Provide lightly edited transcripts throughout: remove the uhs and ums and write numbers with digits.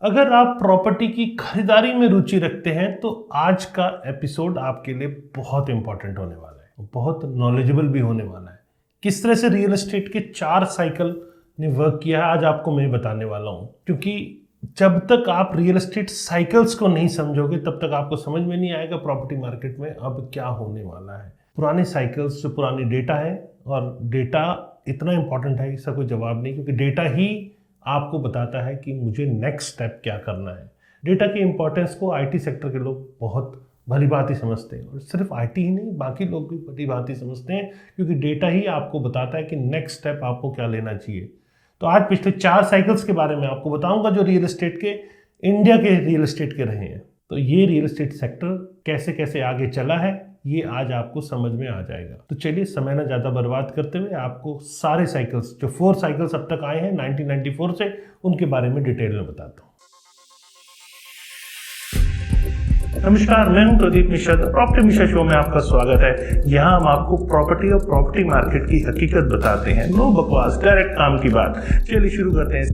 अगर आप प्रॉपर्टी की खरीदारी में रुचि रखते हैं तो आज का एपिसोड आपके लिए बहुत इंपॉर्टेंट होने वाला है, बहुत नॉलेजेबल भी होने वाला है। किस तरह से रियल एस्टेट के 4 साइकिल ने वर्क किया है आज आपको मैं बताने वाला हूँ, क्योंकि जब तक आप रियल एस्टेट साइकिल्स को नहीं समझोगे तब तक आपको समझ में नहीं आएगा प्रॉपर्टी मार्केट में अब क्या होने वाला है। पुराने साइकिल्स जो पुरानी डेटा है, और डेटा इतना इंपॉर्टेंट है इसका कोई जवाब नहीं, क्योंकि डेटा ही आपको बताता है कि मुझे नेक्स्ट स्टेप क्या करना है। डेटा की इंपॉर्टेंस को आईटी सेक्टर के लोग बहुत भली भांति समझते हैं, और सिर्फ आईटी ही नहीं बाकी लोग भी भली भांति समझते हैं, क्योंकि डेटा ही आपको बताता है कि नेक्स्ट स्टेप आपको क्या लेना चाहिए। तो आज पिछले 4 साइकिल्स के बारे में आपको बताऊंगा जो रियल एस्टेट के, इंडिया के रियल एस्टेट के रहे हैं। तो ये रियल एस्टेट सेक्टर कैसे कैसे आगे चला है ये आज आपको समझ में आ जाएगा। तो चलिए समय ना ज़्यादा बर्बाद करते हुए आपको सारे साइकिल्स, जो 4 साइकिल्स अब तक आए हैं 1994 से, उनके बारे में डिटेल में बताता हूँ। नमस्कार, मैं हूं प्रदीप मिश्रा। प्रॉपर्टी मिश्रा शो में आपका स्वागत है। यहाँ हम आपको प्रॉपर्टी और प्रॉपर्टी मार्केट की हकीकत बताते हैं, नो बकवास, डायरेक्ट काम की बात। चलिए शुरू करते हैं।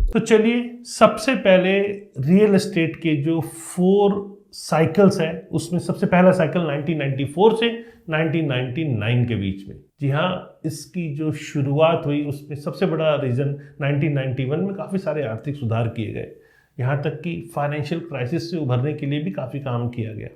तो चलिए सबसे पहले रियल एस्टेट के जो 4 साइकिल्स है उसमें सबसे पहला साइकिल 1994 से 1999 के बीच में। जी हाँ, इसकी जो शुरुआत हुई उसमें सबसे बड़ा रीज़न 1991 में काफ़ी सारे आर्थिक सुधार किए गए, यहाँ तक कि फाइनेंशियल क्राइसिस से उभरने के लिए भी काफ़ी काम किया गया।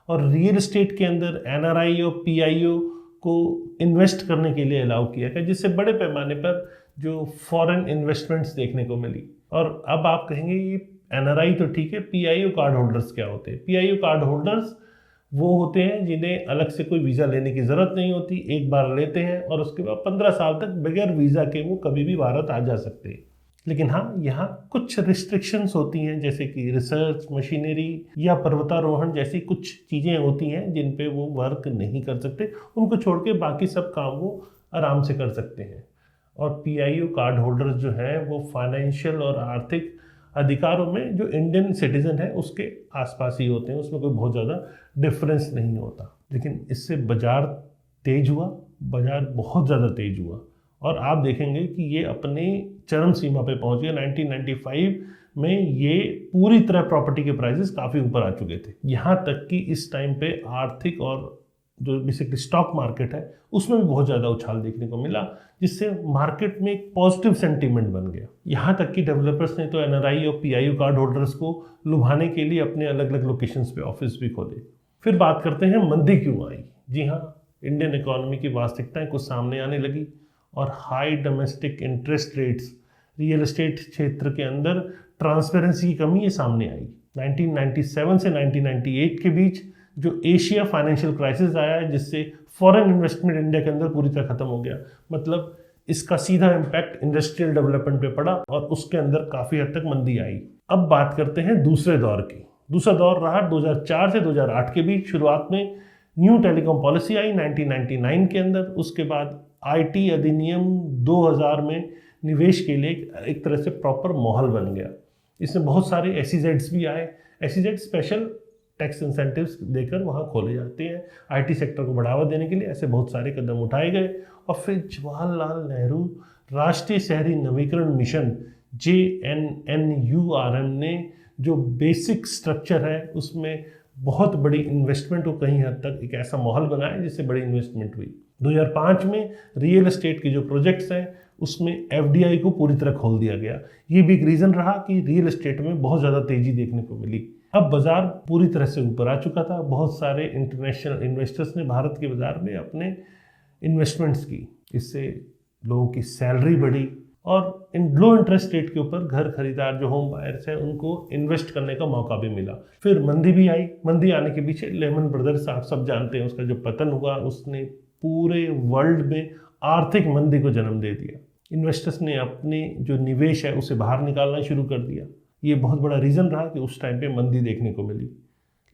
और रियल एस्टेट के अंदर एनआरआई और पीआईओ को इन्वेस्ट करने के लिए अलाउ किया गया, जिससे बड़े पैमाने पर जो फॉरेन इन्वेस्टमेंट्स देखने को मिली। और अब आप कहेंगे ये एनआरआई तो ठीक है, पीआईओ कार्ड होल्डर्स क्या होते हैं? पीआईओ कार्ड होल्डर्स वो होते हैं जिन्हें अलग से कोई वीज़ा लेने की ज़रूरत नहीं होती, एक बार लेते हैं और उसके बाद 15 साल तक बगैर वीज़ा के वो कभी भी भारत आ जा सकते हैं। लेकिन हाँ, यहाँ कुछ रिस्ट्रिक्शंस होती हैं, जैसे कि रिसर्च, मशीनरी या पर्वतारोहण जैसी कुछ चीज़ें होती हैं जिन पे वो वर्क नहीं कर सकते। उनको छोड़ के बाकी सब काम वो आराम से कर सकते हैं। और पीआईओ कार्ड होल्डर्स जो हैं वो फाइनेंशियल और आर्थिक अधिकारों में जो इंडियन सिटीजन है उसके आसपास ही होते हैं, उसमें कोई बहुत ज़्यादा डिफरेंस नहीं होता। लेकिन इससे बाजार तेज हुआ, बाजार बहुत ज़्यादा तेज हुआ, और आप देखेंगे कि ये अपने चरम सीमा पे पहुंच गया। 1995 में ये पूरी तरह प्रॉपर्टी के प्राइसेस काफ़ी ऊपर आ चुके थे। यहाँ तक कि इस टाइम पे आर्थिक और जो बेसिकली स्टॉक मार्केट है उसमें भी बहुत ज़्यादा उछाल देखने को मिला, जिससे मार्केट में एक पॉजिटिव सेंटीमेंट बन गया। यहाँ तक कि डेवलपर्स ने तो एनआरआई और पीआईओ कार्ड होल्डर्स को लुभाने के लिए अपने अलग अलग लोकेशंस पे ऑफिस भी खोले। फिर बात करते हैं मंदी क्यों आई। जी हाँ, इंडियन इकोनॉमी की वास्तविकताएं कुछ सामने आने लगी, और high domestic interest rates, real estate क्षेत्र के अंदर ट्रांसपेरेंसी की कमी ये सामने आई। 1997 से 1998 के बीच जो एशिया फाइनेंशियल क्राइसिस आया है, जिससे फॉरेन इन्वेस्टमेंट इंडिया के अंदर पूरी तरह खत्म हो गया। मतलब इसका सीधा इम्पैक्ट इंडस्ट्रियल डेवलपमेंट पे पड़ा और उसके अंदर काफ़ी हद तक मंदी आई। अब बात करते हैं दूसरे दौर की। दूसरा दौर रहा 2004 से 2008 के बीच। शुरुआत में न्यू टेलीकॉम पॉलिसी आई 1999 के अंदर। उसके बाद आईटी अधिनियम 2000 में निवेश के लिए एक तरह से प्रॉपर माहौल बन गया। इसमें बहुत सारे एसईजेड्स भी आए। एसईजेड स्पेशल टैक्स इंसेंटिव्स देकर वहाँ खोले जाते हैं। आईटी सेक्टर को बढ़ावा देने के लिए ऐसे बहुत सारे कदम उठाए गए। और फिर जवाहरलाल नेहरू राष्ट्रीय शहरी नवीकरण मिशन JNNURM ने जो बेसिक स्ट्रक्चर है उसमें बहुत बड़ी इन्वेस्टमेंट को कहीं हद तक एक ऐसा माहौल बनाया जिससे बड़ी इन्वेस्टमेंट हुई। 2005 में रियल एस्टेट के जो प्रोजेक्ट्स हैं उसमें एफडीआई को पूरी तरह खोल दिया गया। ये भी एक रीज़न रहा कि रियल एस्टेट में बहुत ज़्यादा तेज़ी देखने को मिली। अब बाजार पूरी तरह से ऊपर आ चुका था। बहुत सारे इंटरनेशनल इन्वेस्टर्स ने भारत के बाजार में अपने इन्वेस्टमेंट्स की। इससे लोगों की सैलरी बढ़ी, और इन लो इंटरेस्ट रेट के ऊपर घर खरीदार जो होम बायर्स हैं उनको इन्वेस्ट करने का मौका भी मिला। फिर मंदी भी आई। मंदी आने के पीछे लेमन ब्रदर्स, आप सब जानते हैं, उसका जो पतन हुआ उसने पूरे वर्ल्ड में आर्थिक मंदी को जन्म दे दिया। इन्वेस्टर्स ने अपने जो निवेश है उसे बाहर निकालना शुरू कर दिया। ये बहुत बड़ा रीज़न रहा कि उस टाइम पे मंदी देखने को मिली।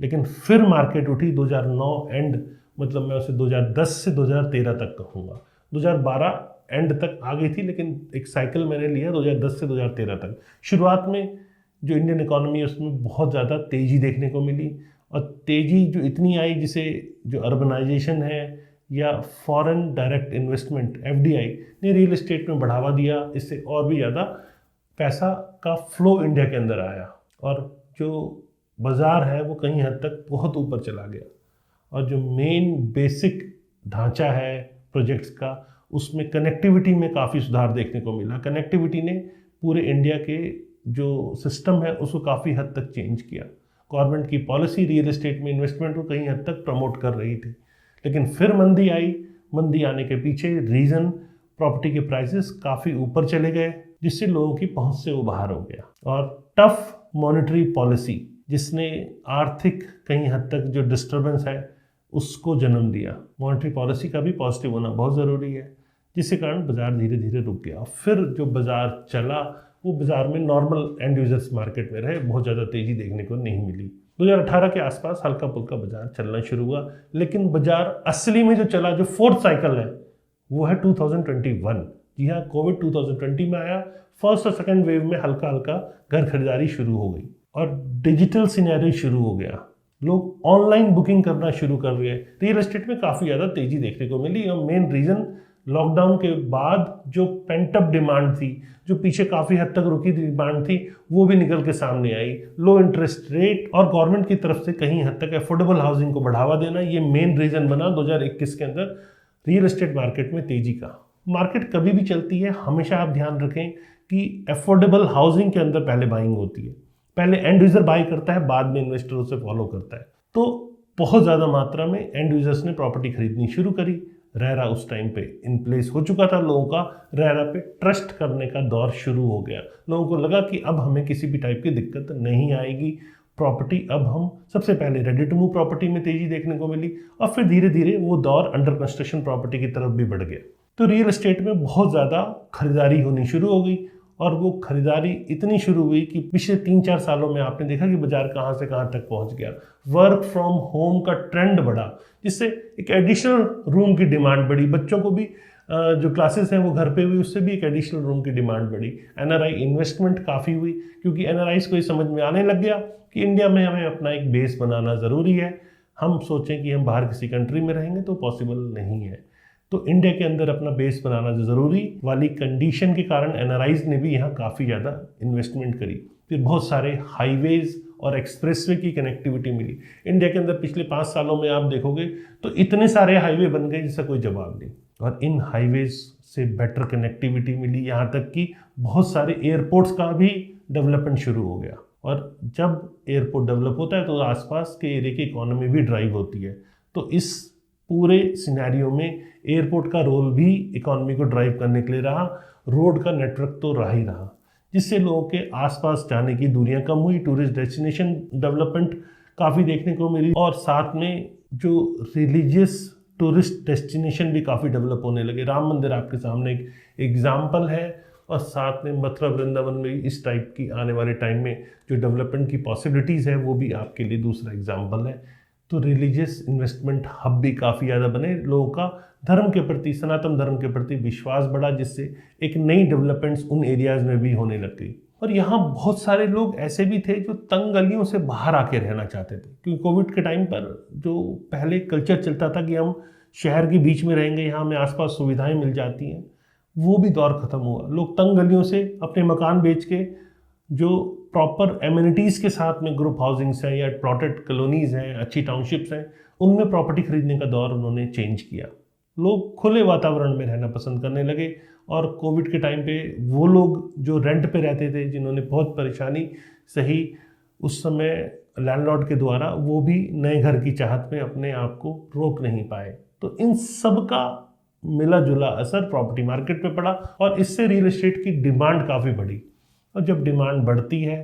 लेकिन फिर मार्केट उठी 2009 एंड, मतलब मैं उसे 2010 से 2013 तक कहूँगा। 2012 एंड तक आ गई थी, लेकिन एक साइकिल मैंने लिया 2010 से 2013 तक। शुरुआत में जो इंडियन इकोनॉमी है उसमें बहुत ज़्यादा तेज़ी देखने को मिली, और तेज़ी जो इतनी आई जिसे जो अर्बनाइजेशन है या फॉरेन डायरेक्ट इन्वेस्टमेंट FDI ने रियल एस्टेट में बढ़ावा दिया। इससे और भी ज़्यादा पैसा का फ्लो इंडिया के अंदर आया और जो बाज़ार है वो कहीं हद तक बहुत ऊपर चला गया और जो मेन बेसिक ढांचा है प्रोजेक्ट्स का उसमें कनेक्टिविटी में काफ़ी सुधार देखने को मिला। कनेक्टिविटी ने पूरे इंडिया के जो सिस्टम है उसको काफ़ी हद तक चेंज किया। गवर्नमेंट की पॉलिसी रियल एस्टेट में इन्वेस्टमेंट को कहीं हद तक प्रमोट कर रही थी, लेकिन फिर मंदी आई। मंदी आने के पीछे रीज़न प्रॉपर्टी के प्राइसेस काफ़ी ऊपर चले गए, जिससे लोगों की पहुंच से वो बाहर हो गया। और टफ मॉनेटरी पॉलिसी जिसने आर्थिक कहीं हद तक जो डिस्टर्बेंस है उसको जन्म दिया। मॉनेटरी पॉलिसी का भी पॉजिटिव होना बहुत ज़रूरी है, जिसके कारण बाज़ार धीरे धीरे रुक गया। फिर जो बाज़ार चला वो बाज़ार में नॉर्मल एंड यूजर्स मार्केट में रहे, बहुत ज़्यादा तेज़ी देखने को नहीं मिली। 2018 के आसपास हल्का फुल्का बाज़ार चलना शुरू हुआ, लेकिन बाज़ार असली में जो चला, जो फोर्थ साइकिल है, वो है 2021। जी हाँ, कोविड 2020 में आया। फर्स्ट और सेकंड वेव में हल्का हल्का घर खरीदारी शुरू हो गई और डिजिटल सिनेरियो शुरू हो गया। लोग ऑनलाइन बुकिंग करना शुरू कर रहे हैं। रियल एस्टेट में काफ़ी ज़्यादा तेज़ी देखने को मिली और मेन रीज़न लॉकडाउन के बाद जो पेंटअप डिमांड थी, जो पीछे काफ़ी हद तक रुकी डिमांड थी, वो भी निकल के सामने आई। लो इंटरेस्ट रेट और गवर्नमेंट की तरफ से कहीं हद तक अफोर्डेबल हाउसिंग को बढ़ावा देना, ये मेन रीज़न बना 2021 के अंदर रियल एस्टेट मार्केट में तेज़ी का। मार्केट कभी भी चलती है, हमेशा आप ध्यान रखें कि अफोर्डेबल हाउसिंग के अंदर पहले बाइंग होती है। पहले एंड यूज़र बाई करता है, बाद में इन्वेस्टर उसे फॉलो करता है। तो बहुत ज़्यादा मात्रा में एंड यूजर्स ने प्रॉपर्टी खरीदनी शुरू करी। रेरा उस टाइम पे इन प्लेस हो चुका था। लोगों का रेरा पे ट्रस्ट करने का दौर शुरू हो गया। लोगों को लगा कि अब हमें किसी भी टाइप की दिक्कत नहीं आएगी। प्रॉपर्टी अब हम सबसे पहले रेडी टू मूव प्रॉपर्टी में तेज़ी देखने को मिली और फिर धीरे धीरे वो दौर अंडर कंस्ट्रक्शन प्रॉपर्टी की तरफ भी बढ़ गया। तो रियल एस्टेट में बहुत ज़्यादा खरीदारी होनी शुरू हो गई और वो खरीदारी इतनी शुरू हुई कि पिछले 3-4 सालों में आपने देखा कि बाजार कहाँ से कहाँ तक पहुँच गया। वर्क फ्रॉम होम का ट्रेंड बढ़ा, जिससे एक एडिशनल रूम की डिमांड बढ़ी। बच्चों को भी जो क्लासेस हैं वो घर पे हुई, उससे भी एक एडिशनल रूम की डिमांड बढ़ी। एनआरआई इन्वेस्टमेंट काफ़ी हुई, क्योंकि एनआरआईज़ को ये समझ में आने लग गया कि इंडिया में हमें अपना एक बेस बनाना ज़रूरी है। हम सोचें कि हम बाहर किसी कंट्री में रहेंगे तो पॉसिबल नहीं है। तो इंडिया के अंदर अपना बेस बनाना ज़रूरी वाली कंडीशन के कारण एनआरआईज़ ने भी यहाँ काफ़ी ज़्यादा इन्वेस्टमेंट करी। फिर बहुत सारे हाईवेज़ और एक्सप्रेसवे की कनेक्टिविटी मिली। इंडिया के अंदर पिछले 5 सालों में आप देखोगे तो इतने सारे हाईवे बन गए जिसका कोई जवाब नहीं। और इन हाईवेज़ से बेटर कनेक्टिविटी मिली, यहाँ तक कि बहुत सारे एयरपोर्ट्स का भी डेवलपमेंट शुरू हो गया। और जब एयरपोर्ट डेवलप होता है तो आसपास के एरिया की इकोनॉमी भी ड्राइव होती है। तो इस पूरे सिनेरियो में एयरपोर्ट का रोल भी इकोनॉमी को ड्राइव करने के लिए रहा। रोड का नेटवर्क तो रहा ही रहा, जिससे लोगों के आसपास जाने की दूरियां कम हुई। टूरिस्ट डेस्टिनेशन डेवलपमेंट काफ़ी देखने को मिली और साथ में जो रिलीजियस टूरिस्ट डेस्टिनेशन भी काफ़ी डेवलप होने लगे। राम मंदिर आपके सामने एक एग्जाम्पल है और साथ में मथुरा वृंदावन में इस टाइप की आने वाले टाइम में जो डेवलपमेंट की पॉसिबिलिटीज़ है वो भी आपके लिए दूसरा एग्जाम्पल है। तो रिलीजियस इन्वेस्टमेंट हब भी काफ़ी ज़्यादा बने। लोगों का धर्म के प्रति, सनातन धर्म के प्रति विश्वास बढ़ा, जिससे एक नई डेवलपमेंट्स उन एरियाज़ में भी होने लग गई। और यहाँ बहुत सारे लोग ऐसे भी थे जो तंग गलियों से बाहर आके रहना चाहते थे, क्योंकि कोविड के टाइम पर जो पहले कल्चर चलता था कि हम शहर के बीच में रहेंगे, यहाँ हमें आसपास सुविधाएं मिल जाती हैं, वो भी दौर ख़त्म हुआ। लोग तंग गलियों से अपने मकान बेच के जो प्रॉपर एमिनिटीज़ के साथ में ग्रुप हाउसिंग्स हैं या प्लॉटेड कॉलोनीज़ हैं, अच्छी टाउनशिप्स हैं, उनमें प्रॉपर्टी खरीदने का दौर उन्होंने चेंज किया। लोग खुले वातावरण में रहना पसंद करने लगे। और कोविड के टाइम पे वो लोग जो रेंट पे रहते थे, जिन्होंने बहुत परेशानी सही उस समय लैंडलॉर्ड के द्वारा, वो भी नए घर की चाहत में अपने आप को रोक नहीं पाए। तो इन सब का मिला जुला असर प्रॉपर्टी मार्केट पे पड़ा और इससे रियल एस्टेट की डिमांड काफ़ी बढ़ी। और जब डिमांड बढ़ती है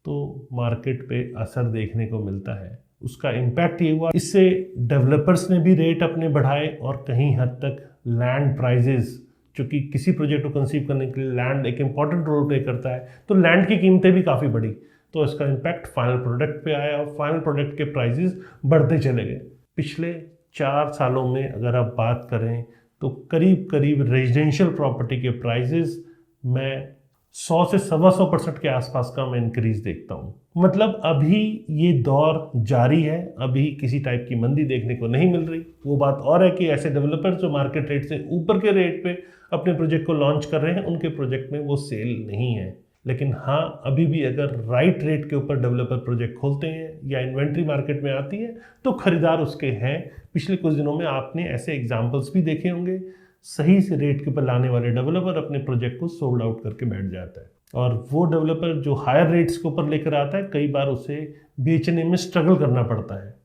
तो मार्केट पे असर देखने को मिलता है। उसका इम्पैक्ट ये हुआ, इससे डेवलपर्स ने भी रेट अपने बढ़ाए और कहीं हद तक लैंड प्राइजेस, चूँकि किसी प्रोजेक्ट को कंसीव करने के लिए लैंड एक इम्पॉर्टेंट रोल प्ले करता है, तो लैंड की कीमतें भी काफ़ी बढ़ी। तो इसका इम्पैक्ट फाइनल प्रोडक्ट पे आया और फाइनल प्रोडक्ट के प्राइजेस बढ़ते चले गए। पिछले 4 सालों में अगर आप बात करें तो करीब करीब रेजिडेंशियल प्रॉपर्टी के प्राइजेस में 100 से 125% के आसपास का मैं इंक्रीज देखता हूँ। मतलब अभी ये दौर जारी है, अभी किसी टाइप की मंदी देखने को नहीं मिल रही। वो बात और है कि ऐसे डेवलपर्स जो मार्केट रेट से ऊपर के रेट पे अपने प्रोजेक्ट को लॉन्च कर रहे हैं, उनके प्रोजेक्ट में वो सेल नहीं है। लेकिन हाँ, अभी भी अगर राइट रेट के ऊपर डेवलपर प्रोजेक्ट खोलते हैं या इन्वेंट्री मार्केट में आती है तो खरीदार उसके हैं। पिछले कुछ दिनों में आपने ऐसे एग्जाम्पल्स भी देखे होंगे, सही से रेट के ऊपर लाने वाले डेवलपर अपने प्रोजेक्ट को सोल्ड आउट करके बैठ जाता है, और वो डेवलपर जो हायर रेट्स के ऊपर लेकर आता है कई बार उसे बेचने में स्ट्रगल करना पड़ता है।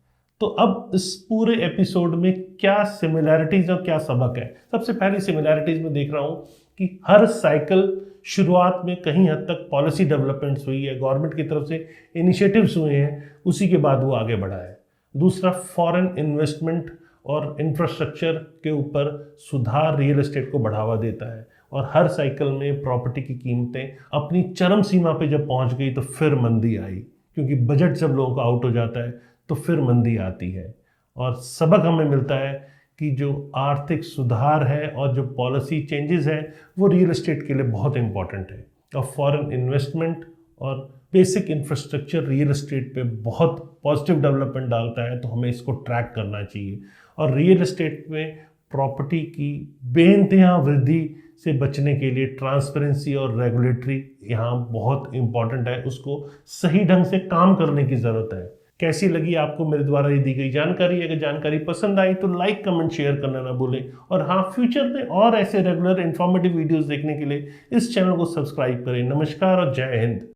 तो अब इस पूरे एपिसोड में क्या सिमिलैरिटीज और क्या सबक है? सबसे पहली सिमिलैरिटीज में देख रहा हूँ कि हर साइकिल शुरुआत में कहीं हद तक पॉलिसी डेवलपमेंट्स हुई है, गवर्नमेंट की तरफ से इनिशिएटिव्स हुए हैं, उसी के बाद वो आगे बढ़ा है। दूसरा, फॉरेन इन्वेस्टमेंट और इंफ्रास्ट्रक्चर के ऊपर सुधार रियल एस्टेट को बढ़ावा देता है, और हर साइकिल में प्रॉपर्टी की कीमतें अपनी चरम सीमा पे जब पहुंच गई तो फिर मंदी आई, क्योंकि बजट जब लोगों का आउट हो जाता है तो फिर मंदी आती है। और सबक हमें मिलता है कि जो आर्थिक सुधार है और जो पॉलिसी चेंजेस है वो रियल एस्टेट के लिए बहुत इंपॉर्टेंट है, और फॉरेन इन्वेस्टमेंट और बेसिक इंफ्रास्ट्रक्चर रियल एस्टेट पे बहुत पॉजिटिव डेवलपमेंट डालता है, तो हमें इसको ट्रैक करना चाहिए। और रियल एस्टेट में प्रॉपर्टी की बेइंतहा वृद्धि से बचने के लिए ट्रांसपेरेंसी और रेगुलेटरी यहाँ बहुत इंपॉर्टेंट है, उसको सही ढंग से काम करने की ज़रूरत है। कैसी लगी आपको मेरे द्वारा ये दी गई जानकारी? अगर जानकारी पसंद आई तो लाइक, कमेंट, शेयर करना ना भूलें, और हाँ, फ्यूचर में और ऐसे रेगुलर इन्फॉर्मेटिव वीडियोस देखने के लिए इस चैनल को सब्सक्राइब करें। नमस्कार और जय हिंद।